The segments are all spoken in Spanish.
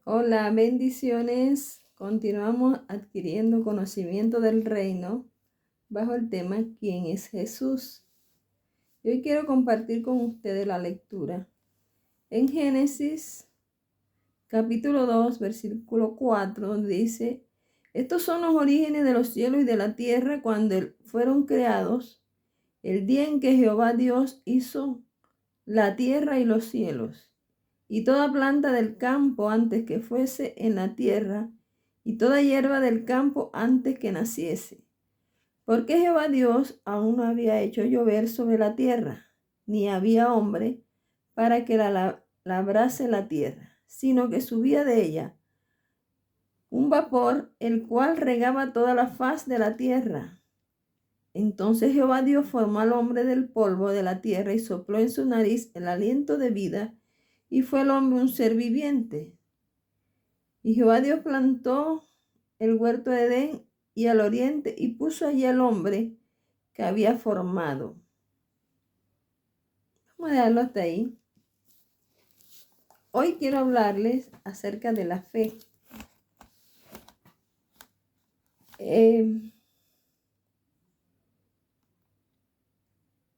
Hola, bendiciones. Continuamos adquiriendo conocimiento del reino bajo el tema ¿Quién es Jesús? Y hoy quiero compartir con ustedes la lectura en Génesis capítulo 2, versículo 4, donde dice: estos son los orígenes de los cielos y de la tierra cuando fueron creados, el día en que Jehová Dios hizo la tierra y los cielos, y toda planta del campo antes que fuese en la tierra, y toda hierba del campo antes que naciese. Porque Jehová Dios aún no había hecho llover sobre la tierra, ni había hombre para que labrase la tierra, sino que subía de ella un vapor, el cual regaba toda la faz de la tierra. Entonces Jehová Dios formó al hombre del polvo de la tierra y sopló en su nariz el aliento de vida, y fue el hombre un ser viviente. Y Jehová Dios plantó el huerto de Edén y al oriente, y puso allí al hombre que había formado. Vamos a dejarlo hasta ahí. Hoy quiero hablarles acerca de la fe.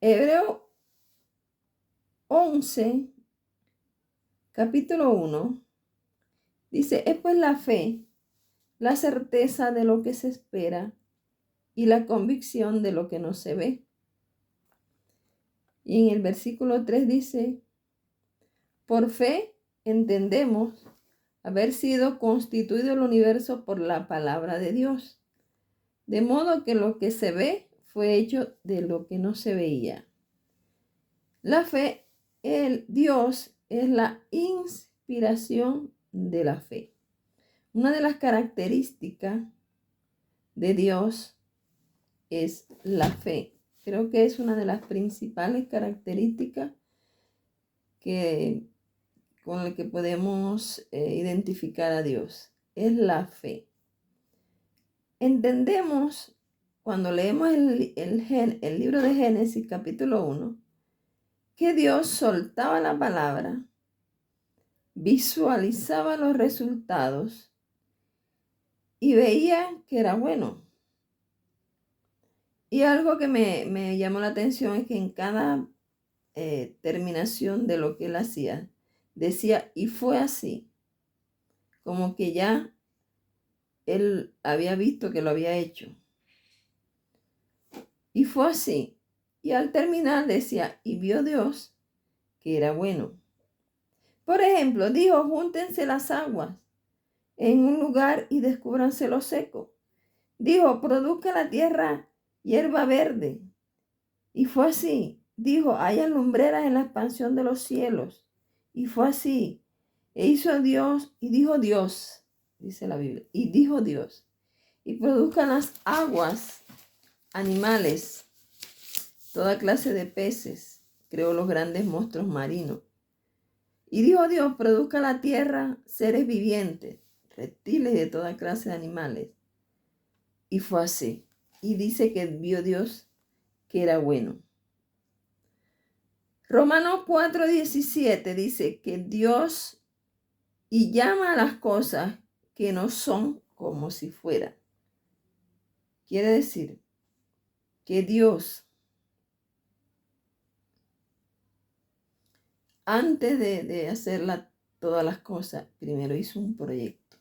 Hebreo 11, capítulo 1, dice: es pues la fe, la certeza de lo que se espera y la convicción de lo que no se ve. Y en el versículo 3 dice: por fe entendemos haber sido constituido el universo por la palabra de Dios, de modo que lo que se ve fue hecho de lo que no se veía. La fe, Dios es la inspiración de la fe. Una de las características de Dios es la fe. Creo que es una de las principales características con la que podemos identificar a Dios. Es la fe. Entendemos cuando leemos el libro de Génesis capítulo 1 que Dios soltaba la palabra, visualizaba los resultados y veía que era bueno. Y algo que me llamó la atención es que en cada terminación de lo que él hacía, decía: y fue así, como que ya él había visto que lo había hecho. Y fue así. Y al terminar decía: y vio Dios que era bueno. Por ejemplo, dijo: júntense las aguas en un lugar y descúbranse lo seco. Dijo: produzca la tierra hierba verde. Y fue así. Dijo: haya lumbreras en la expansión de los cielos. Y fue así. E hizo Dios, y dijo Dios, dice la Biblia, y dijo Dios: y produzcan las aguas animales, toda clase de peces, creó los grandes monstruos marinos. Y dijo Dios: produzca la tierra seres vivientes, reptiles de toda clase de animales. Y fue así. Y dice que vio Dios que era bueno. Romanos 4:17 dice que Dios y llama a las cosas que no son como si fueran. Quiere decir que Dios, antes de hacer todas las cosas, primero hizo un proyecto.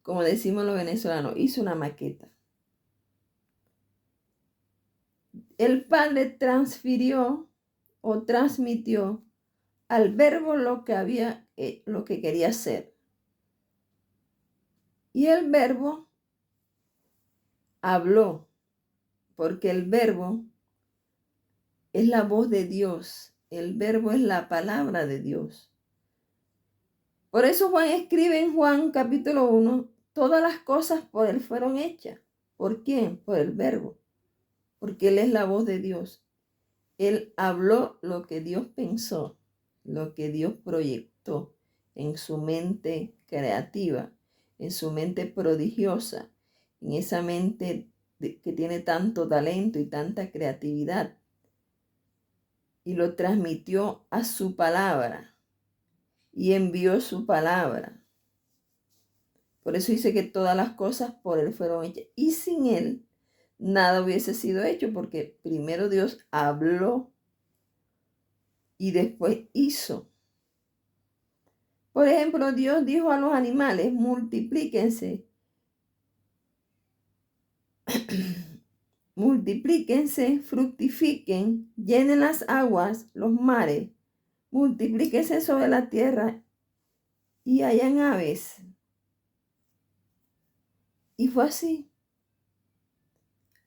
Como decimos los venezolanos, hizo una maqueta. El Padre transfirió o transmitió al Verbo lo que quería hacer. Y el Verbo habló, porque el Verbo es la voz de Dios. El Verbo es la palabra de Dios. Por eso Juan escribe en Juan capítulo 1, todas las cosas por él fueron hechas. ¿Por quién? Por el Verbo. Porque él es la voz de Dios. Él habló lo que Dios pensó, lo que Dios proyectó en su mente creativa, en su mente prodigiosa, en esa mente que tiene tanto talento y tanta creatividad. Y lo transmitió a su palabra. y envió su palabra. Por eso dice que todas las cosas por Él fueron hechas. Y sin Él nada hubiese sido hecho, porque primero Dios habló y después hizo. Por ejemplo, Dios dijo a los animales, multiplíquense, multiplíquense, fructifiquen, llenen las aguas, los mares, multiplíquense sobre la tierra y hayan aves. Y fue así,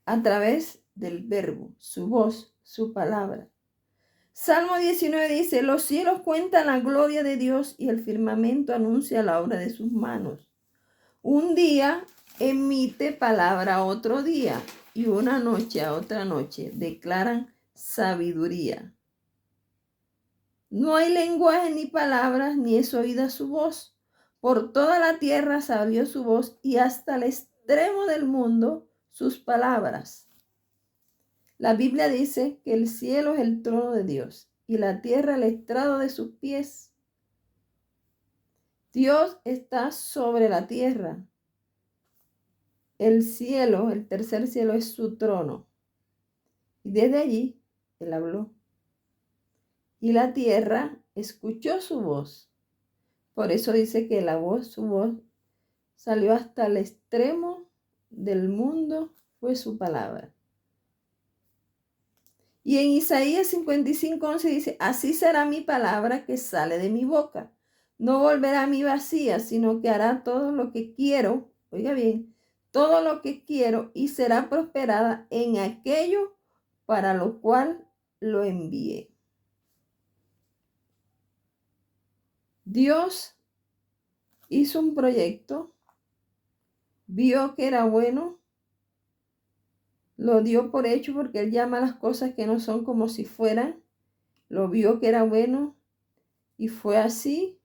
a través del verbo, su voz, su palabra. Salmo 19 dice, los cielos cuentan la gloria de Dios y el firmamento anuncia la obra de sus manos. Un día emite palabra a otro día y una noche a otra noche declaran sabiduría. No hay lenguaje ni palabras, ni es oída su voz. Por toda la tierra salió su voz y hasta el extremo del mundo sus palabras. La Biblia dice que el cielo es el trono de Dios y la tierra el estrado de sus pies. Dios está sobre la tierra. El cielo, el tercer cielo, es su trono. Y desde allí Él habló. Y la tierra escuchó su voz. Por eso dice que su voz, salió hasta el extremo del mundo, fue su palabra. Y en Isaías 55:11 dice, así será mi palabra que sale de mi boca. No volverá a mí vacía, sino que hará todo lo que quiero, oiga bien, todo lo que quiero y será prosperada en aquello para lo cual lo envié. Dios hizo un proyecto, vio que era bueno, lo dio por hecho porque Él llama las cosas que no son como si fueran, lo vio que era bueno y fue así.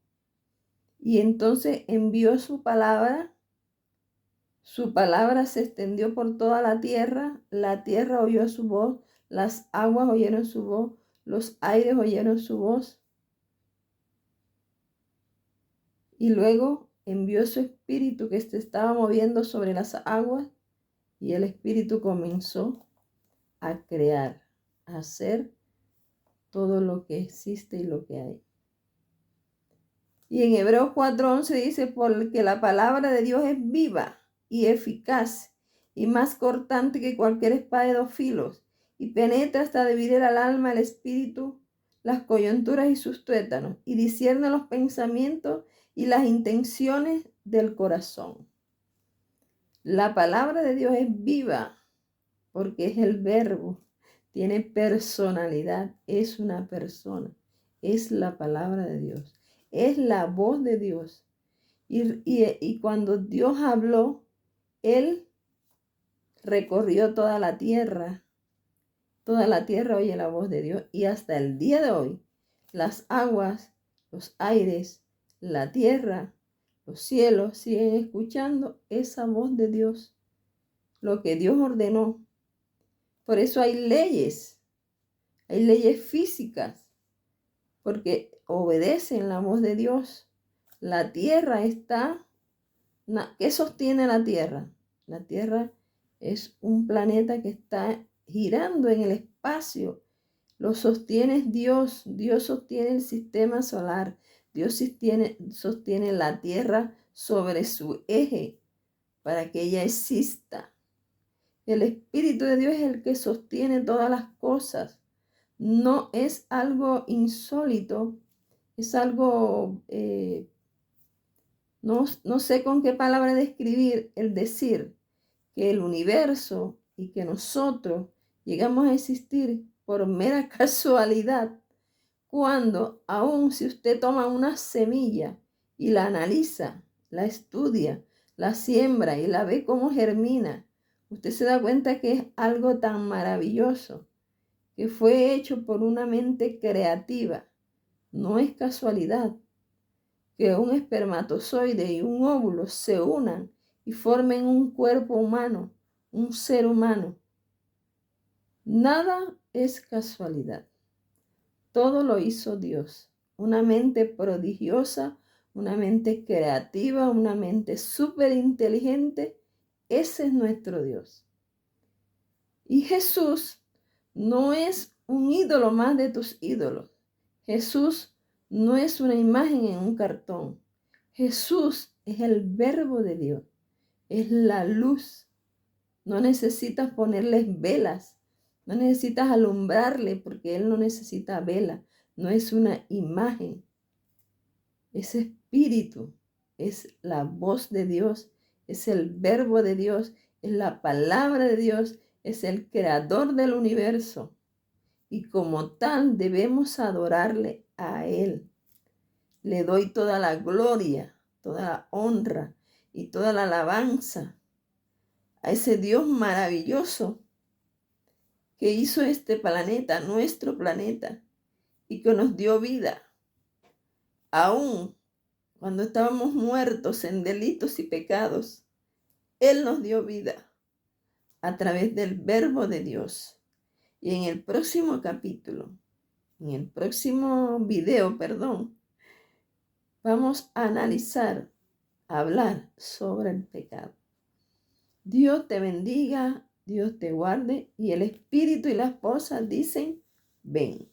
Y entonces envió su palabra se extendió por toda la tierra oyó su voz, las aguas oyeron su voz, los aires oyeron su voz. Y luego envió su espíritu que se estaba moviendo sobre las aguas y el espíritu comenzó a crear, a hacer todo lo que existe y lo que hay. Y en Hebreos 4:11 dice, porque la palabra de Dios es viva y eficaz y más cortante que cualquier espada de dos filos y penetra hasta dividir al alma, el espíritu, las coyunturas y sus tuétanos y discierne los pensamientos y las intenciones del corazón. La palabra de Dios es viva porque es el verbo, tiene personalidad, es una persona, es la palabra de Dios. Es la voz de Dios. Y cuando Dios habló, Él recorrió toda la tierra. Toda la tierra oye la voz de Dios. Y hasta el día de hoy, las aguas, los aires, la tierra, los cielos siguen escuchando esa voz de Dios. Lo que Dios ordenó. Por eso hay leyes físicas, porque obedecen la voz de Dios. La tierra está, ¿qué sostiene la tierra? La tierra es un planeta que está girando en el espacio. Lo sostiene Dios. Dios sostiene el sistema solar. Dios sostiene la tierra sobre su eje para que ella exista. El Espíritu de Dios es el que sostiene todas las cosas. No es algo insólito, es algo... No sé con qué palabra describir el decir que el universo y que nosotros llegamos a existir por mera casualidad, cuando aun si usted toma una semilla y la analiza, la estudia, la siembra y la ve cómo germina, usted se da cuenta que es algo tan maravilloso, que fue hecho por una mente creativa. No es casualidad que un espermatozoide y un óvulo se unan y formen un cuerpo humano, un ser humano. Nada es casualidad. Todo lo hizo Dios una mente prodigiosa, una mente creativa, una mente súper inteligente. Ese es nuestro Dios. Y Jesús no es un ídolo más de tus ídolos. Jesús no es una imagen en un cartón. Jesús es el verbo de Dios, es la luz. No necesitas ponerles velas, no necesitas alumbrarle porque Él no necesita vela, no es una imagen. Es espíritu, es la voz de Dios, es el verbo de Dios, es la palabra de Dios, es el creador del universo. Y como tal debemos adorarle a Él. Le doy toda la gloria, toda la honra y toda la alabanza a ese Dios maravilloso que hizo este planeta, nuestro planeta, y que nos dio vida. Aún cuando estábamos muertos en delitos y pecados, Él nos dio vida a través del verbo de Dios. Y en el próximo capítulo, en el próximo video, vamos a analizar, a hablar sobre el pecado. Dios te bendiga, Dios te guarde, y el Espíritu y la esposa dicen, ven.